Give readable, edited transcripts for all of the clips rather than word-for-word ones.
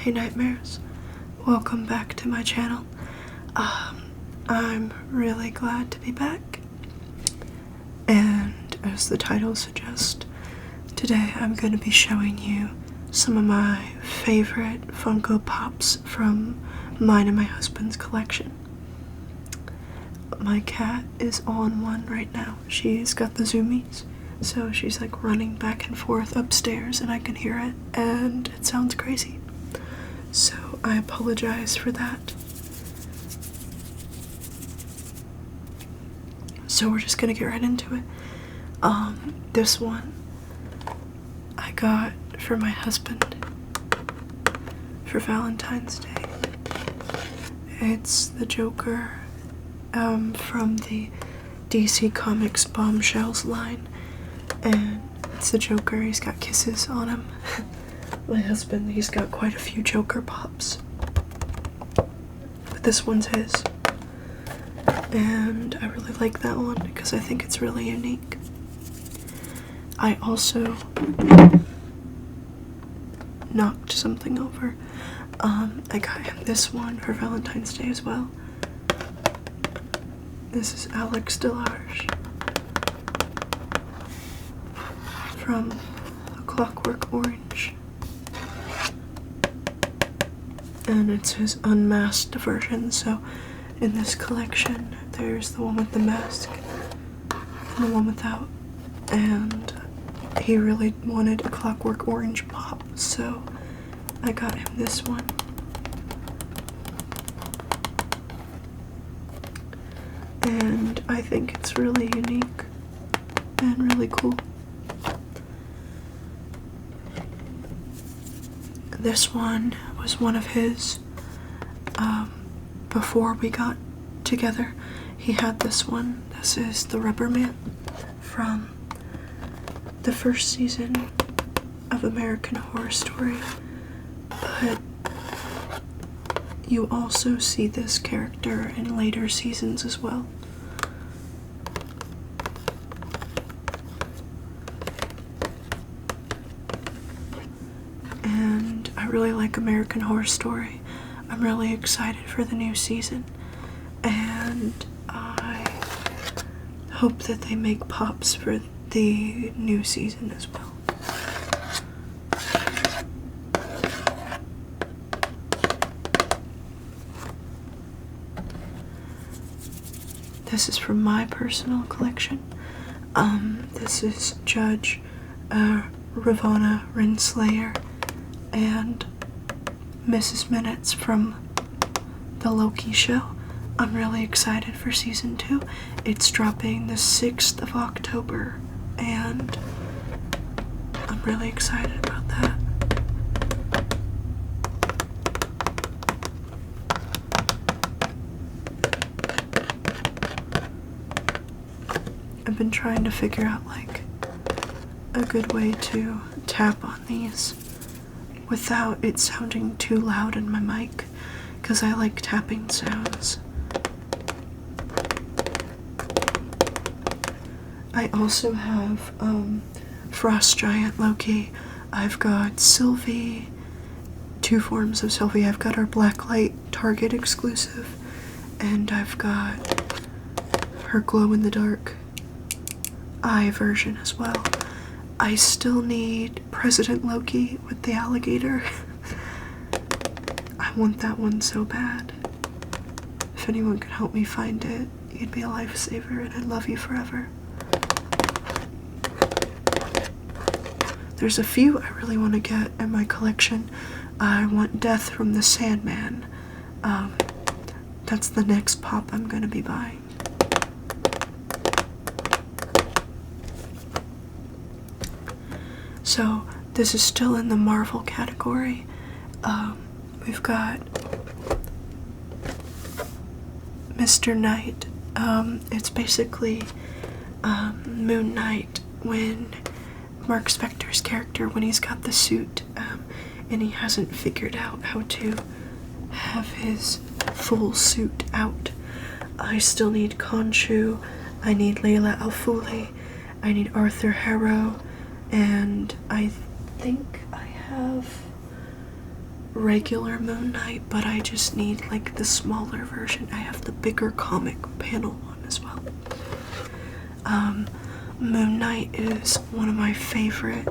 Hey Nightmares, welcome back to my channel. I'm really glad to be back, and as the title suggests, today I'm going to be showing you some of my favorite Funko Pops from mine and my husband's collection. My cat is on one right now. She's got the zoomies, so she's like running back and forth upstairs and I can hear it and it sounds crazy. So I apologize for that. So we're just gonna get right into it. This one I got for my husband for Valentine's Day. It's the Joker from the DC Comics Bombshells line, and it's the Joker. He's got kisses on him. My husband, he's got quite a few Joker pops, but this one's his, and I really like that one because I think it's really unique. I also knocked something over. I got him this one for Valentine's Day as well. This is Alex Delarge from Clockwork Orange, and it's his unmasked version. So in this collection there's the one with the mask and the one without, and he really wanted a Clockwork Orange pop, so I got him this one. And I think it's really unique and really cool. This one was one of his. Before we got together, he had this one. This is the Rubber Man from the first season of American Horror Story. But you also see this character in later seasons as well. And I really like American Horror Story. I'm really excited for the new season, and I hope that they make pops for the new season as well. This is from my personal collection. This is Judge Ravonna Renslayer and Mrs. Minutes from the Loki show. I'm really excited for season 2. It's dropping the 6th of October, and I'm really excited about that. I've been trying to figure out like a good way to tap on these without it sounding too loud in my mic, because I like tapping sounds. I also have Frost Giant Loki. I've got Sylvie, 2 forms of Sylvie. I've got our Blacklight Target exclusive, and I've got her glow-in-the-dark eye version as well. I still need President Loki with the alligator. I want that one so bad. If anyone could help me find it, you'd be a lifesaver and I'd love you forever. There's a few I really want to get in my collection. I want Death from the Sandman. That's the next pop I'm going to be buying. So this is still in the Marvel category. We've got Mr. Knight. It's basically Moon Knight when Mark Spector's character, when he's got the suit and he hasn't figured out how to have his full suit out. I still need Khonshu, I need Layla Al Fuli, I need Arthur Harrow, and I think I have regular Moon Knight, but I just need like the smaller version. I have the bigger comic panel one as well. Moon Knight is one of my favorite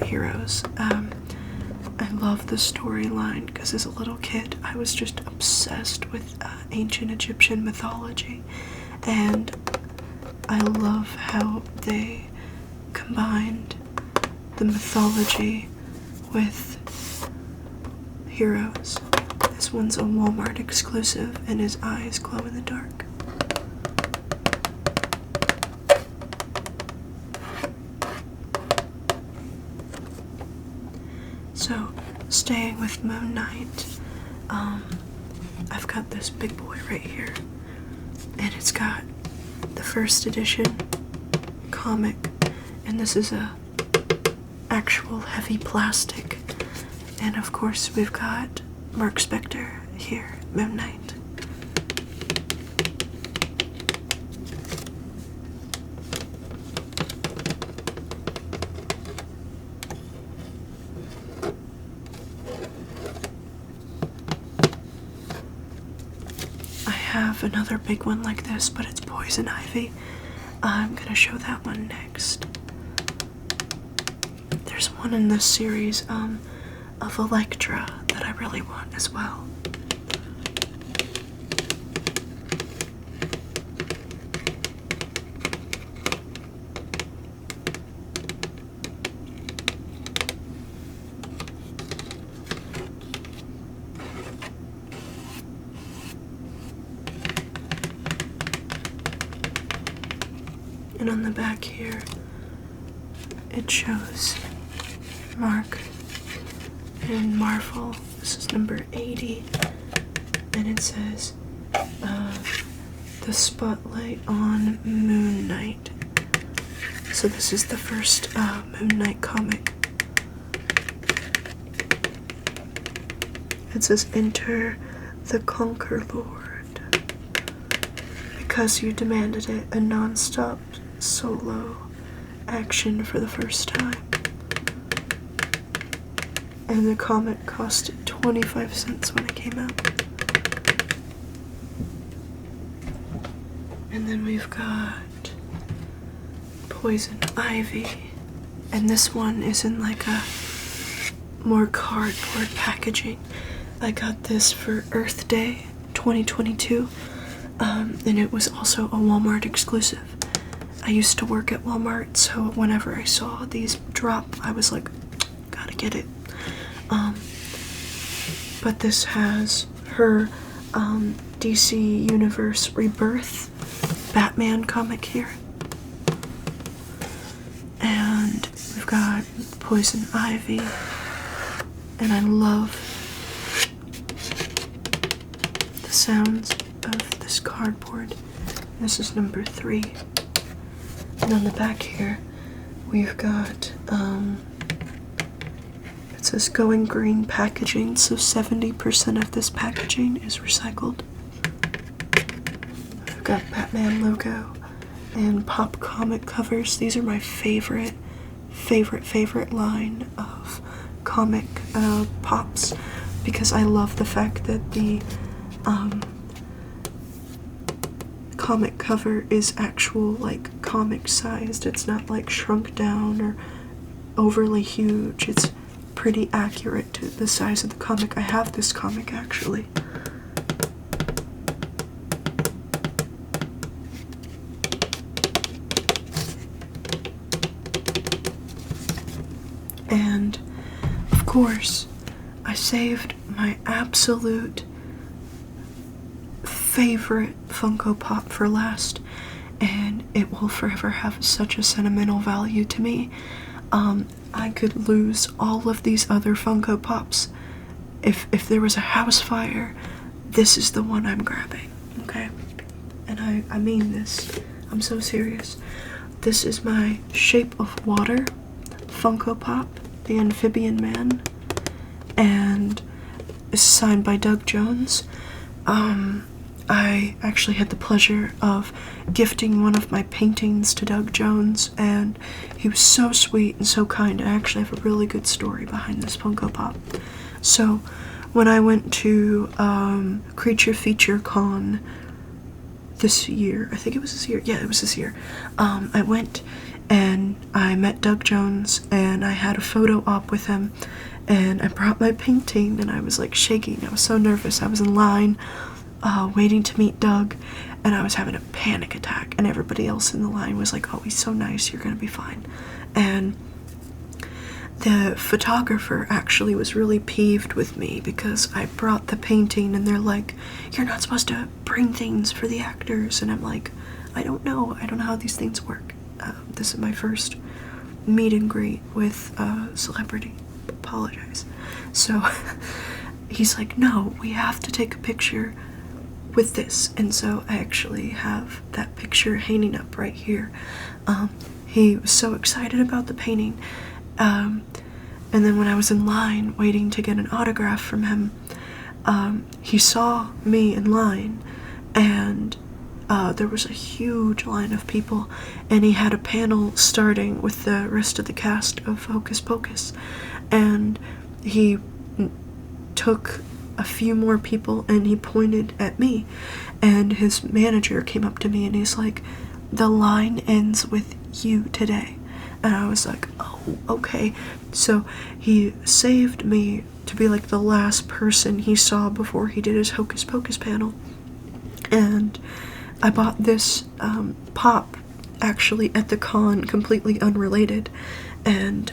heroes. I love the storyline because as a little kid I was just obsessed with ancient Egyptian mythology, and I love how they combined the mythology with heroes. This one's a Walmart exclusive and his eyes glow in the dark. So, staying with Moon Knight, I've got this big boy right here, and it's got the first edition comic, and this is a actual heavy plastic, and of course we've got Mark Spector here, Moon Knight. I have another big one like this, but it's Poison Ivy. I'm gonna show that one next. There's one in this series of Elektra that I really want as well. And on the back here, it shows Mark and Marvel. This is number 80, and it says, the spotlight on Moon Knight. So this is the first Moon Knight comic. It says, enter the Conquer Lord. Because you demanded it, a non-stop solo action for the first time. And the comic cost 25 cents when it came out. And then we've got Poison Ivy. And this one is in like a more cardboard packaging. I got this for Earth Day 2022. And it was also a Walmart exclusive. I used to work at Walmart, so whenever I saw these drop, I was like, gotta get it. But this has her DC Universe Rebirth Batman comic here. And we've got Poison Ivy, and I love the sounds of this cardboard. This is number 3. And on the back here, we've got, it says going green packaging, so 70% of this packaging is recycled. I've got Batman logo and pop comic covers. These are my favorite line of comic pops, because I love the fact that the comic cover is actual, like, comic sized. It's not like shrunk down or overly huge. It's pretty accurate to the size of the comic. I have this comic actually. And of course, I saved my absolute favorite Funko Pop for last, and it will forever have such a sentimental value to me. I could lose all of these other Funko Pops. If there was a house fire, this is the one I'm grabbing, okay? And I mean this. I'm so serious. This is my Shape of Water Funko Pop, the Amphibian Man, and it's signed by Doug Jones. I actually had the pleasure of gifting one of my paintings to Doug Jones, and he was so sweet and so kind. I actually have a really good story behind this Funko Pop. So, when I went to Creature Feature Con this year, I think it was this year, yeah, it was this year, I went and I met Doug Jones, and I had a photo op with him, and I brought my painting, and I was like shaking. I was so nervous. I was in line waiting to meet Doug, and I was having a panic attack, and everybody else in the line was like, oh, he's so nice, you're gonna be fine. And the photographer actually was really peeved with me because I brought the painting, and they're like, you're not supposed to bring things for the actors. And I'm like, I don't know how these things work. This is my first meet and greet with a celebrity. Apologize. So he's like, no, we have to take a picture with this. And so I actually have that picture hanging up right here. He was so excited about the painting. And then when I was in line waiting to get an autograph from him, he saw me in line, and there was a huge line of people, and he had a panel starting with the rest of the cast of Hocus Pocus, and he took a few more people and he pointed at me, and his manager came up to me and he's like, the line ends with you today. And I was like, oh, okay. So he saved me to be like the last person he saw before he did his Hocus Pocus panel. And I bought this pop actually at the con, completely unrelated, and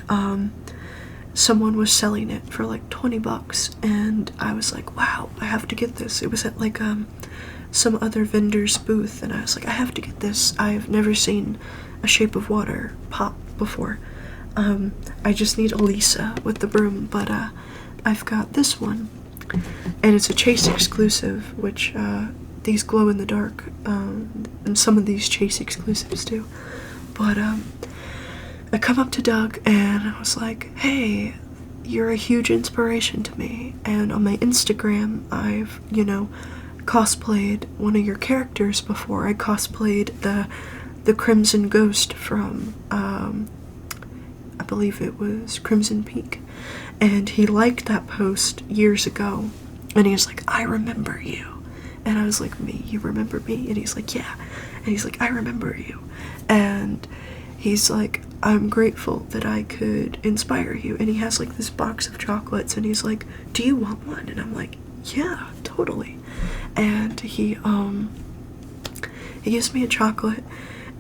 someone was selling it for like $20, and I was like, wow, I have to get this. It was at like some other vendor's booth, and I was like, I have to get this. I've never seen a Shape of Water pop before. I just need Elisa with the broom, but I've got this one, and it's a Chase exclusive, which these glow in the dark, and some of these Chase exclusives do. But I come up to Doug and I was like, hey, you're a huge inspiration to me, and on my Instagram I've, cosplayed one of your characters before. I cosplayed the Crimson Ghost from I believe it was Crimson Peak, and he liked that post years ago, and he was like, I remember you. And I was like, me? You remember me? And he's like, yeah. And he's like, I remember you. And he's like, I'm grateful that I could inspire you. And he has like this box of chocolates, and he's like, do you want one? And I'm like, yeah, totally. And he gives me a chocolate,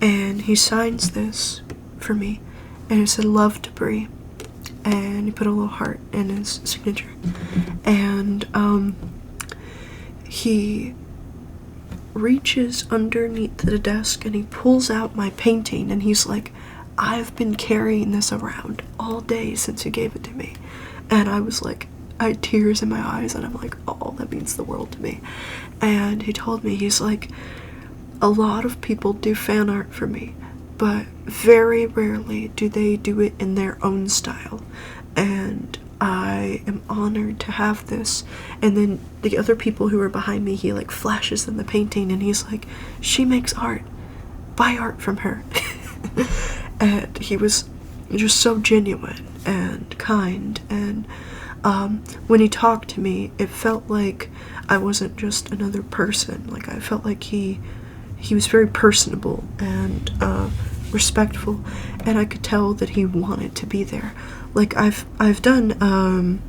and he signs this for me, and it said, love Debris, and he put a little heart in his signature. And he reaches underneath the desk and he pulls out my painting, and he's like, I've been carrying this around all day since you gave it to me. And I was like, I had tears in my eyes, and I'm like, oh, that means the world to me. And he told me, he's like, a lot of people do fan art for me, but very rarely do they do it in their own style, and I am honored to have this. And then the other people who are behind me, he like flashes them the painting, and he's like, she makes art, buy art from her. And he was just so genuine and kind, and when he talked to me, it felt like I wasn't just another person. Like, I felt like he was very personable and respectful, and I could tell that he wanted to be there. Like, I've done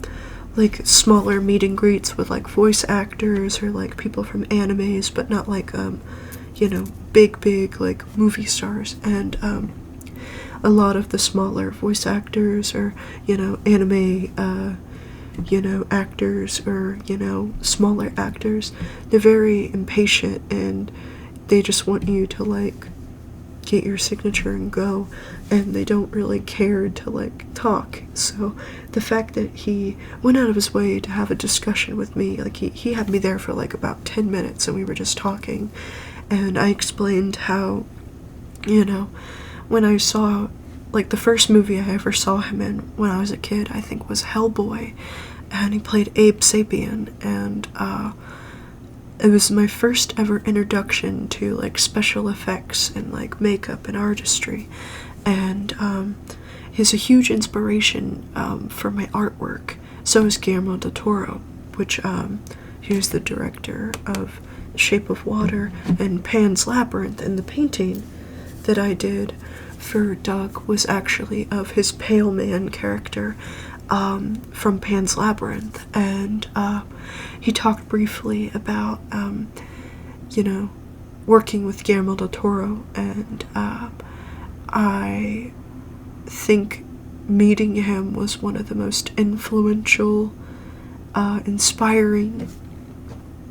like smaller meet and greets with like voice actors or like people from animes, but not like big like movie stars. And a lot of the smaller voice actors or anime actors or smaller actors, they're very impatient, and they just want you to like get your signature and go, and they don't really care to like talk. So the fact that he went out of his way to have a discussion with me, like he had me there for like about 10 minutes, and we were just talking, and I explained how when I saw, like, the first movie I ever saw him in when I was a kid, I think was Hellboy, and he played Abe Sapien, and it was my first ever introduction to like special effects and like makeup and artistry, and he's a huge inspiration for my artwork. So is Guillermo del Toro, which he was the director of Shape of Water and Pan's Labyrinth, and the painting that I did for Doug was actually of his Pale Man character from Pan's Labyrinth. And he talked briefly about you know, working with Guillermo del Toro, and I think meeting him was one of the most influential, inspiring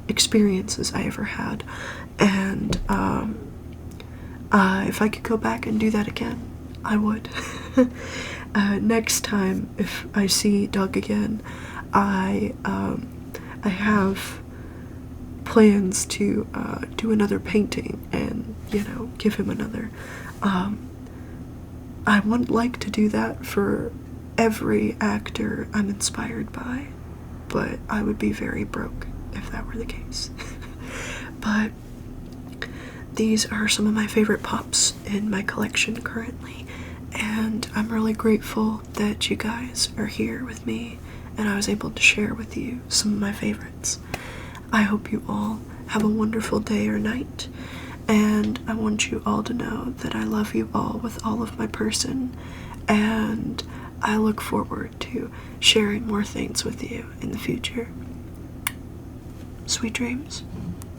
experiences I ever had. And if I could go back and do that again, I would. Next time, if I see Doug again, I have plans to do another painting and, you know, give him another. I wouldn't like to do that for every actor I'm inspired by, but I would be very broke if that were the case. But these are some of my favorite pops in my collection currently, and I'm really grateful that you guys are here with me and I was able to share with you some of my favorites. I hope you all have a wonderful day or night, and I want you all to know that I love you all with all of my person, and I look forward to sharing more things with you in the future. Sweet dreams.